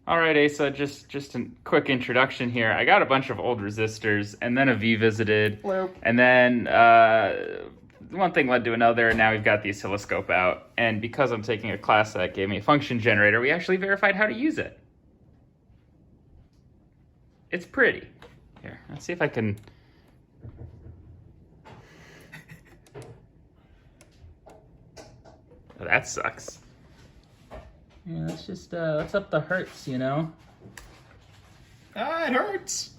All right, Asa, just a quick introduction here. I got a bunch of old resistors, and then a V-Visited, and then one thing led to another, and now we've got the oscilloscope out. And because I'm taking a class that gave me a function generator, we actually verified how to use it. It's pretty. Here, let's see if I can... Oh, that sucks. Yeah, let's up the hertz, you know? Ah, it hurts.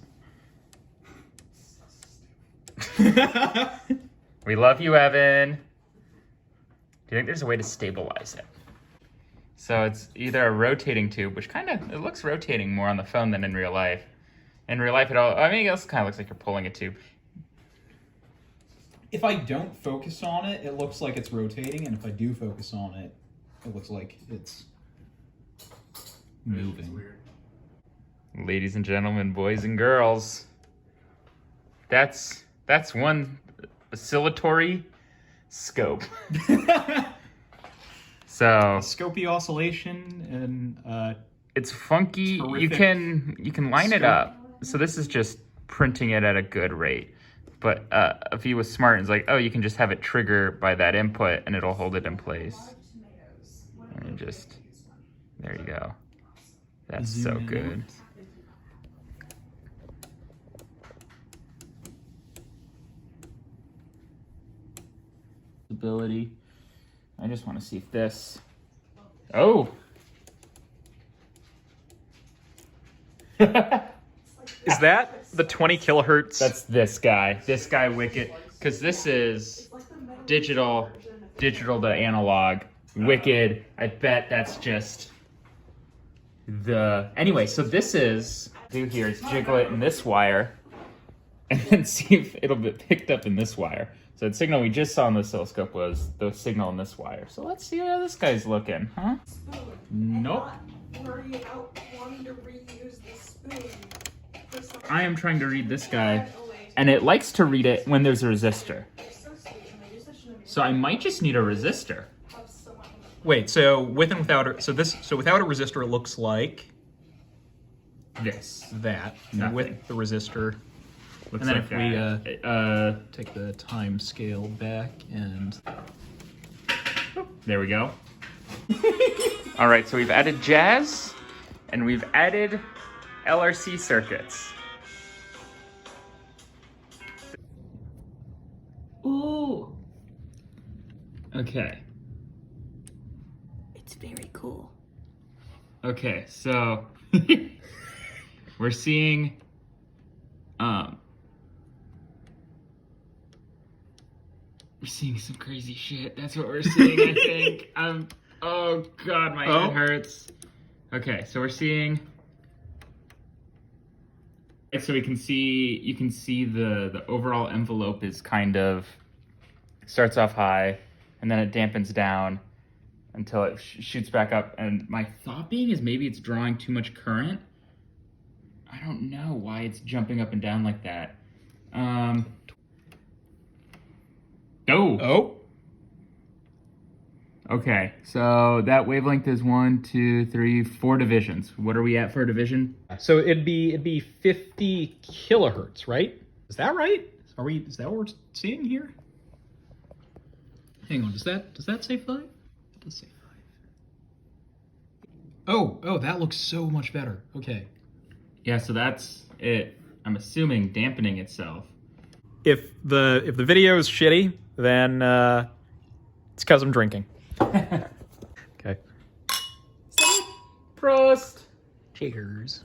We love you, Evan. Do you think there's a way to stabilize it? So it's either a rotating tube, which it looks rotating more on the phone than in real life. In real life, it also kind of looks like you're pulling a tube. If I don't focus on it, it looks like it's rotating, and if I do focus on it, it looks like it's moving. Ladies and gentlemen, boys and girls, that's one oscillatory scope. So Scopy oscillation and it's funky. You can line it up. So this is just printing it at a good rate. But if he was smart, it's like, oh, you can just have it trigger by that input, and it'll hold it in place. And there you go. That's so good. Ability. I just want to see if this. Oh. Is that the 20 kilohertz? That's this guy. This guy Wicked. Because this is digital to analog. Wicked. I bet that's just the... Anyway, so this is... Do here is jiggle it in this wire. And then see if it'll be picked up in this wire. So the signal we just saw on the oscilloscope was the signal in this wire. So let's see how this guy's looking, huh? Nope. Wanting to reuse the spoon. I am trying to read this guy, and it likes to read it when there's a resistor. So I might just need a resistor. Wait, so with and without it, so without a resistor, it looks like This. that. Nothing. And with the resistor, Looks and then like if we that. take the time scale back and There we go. All right, so we've added jazz, and we've added LRC circuits. Ooh. Okay. It's very cool. Okay, so we're seeing some crazy shit. That's what we're seeing, I think. Oh god, my head hurts. Okay, so we're seeing. So you can see the overall envelope is kind of starts off high, and then it dampens down until it shoots back up. And my thought being is maybe it's drawing too much current. I don't know why it's jumping up and down like that. oh, Okay, so that wavelength is 1, 2, 3, 4 divisions. What are we at for a division? so it'd be 50 kilohertz, right? Is that right? Is that what we're seeing here? Hang on, does that say 5? It does say 5. Oh, that looks so much better. Okay. Yeah, so that's it. I'm assuming dampening itself. If the video is shitty, then it's because I'm drinking. Okay. Prost! Cheers.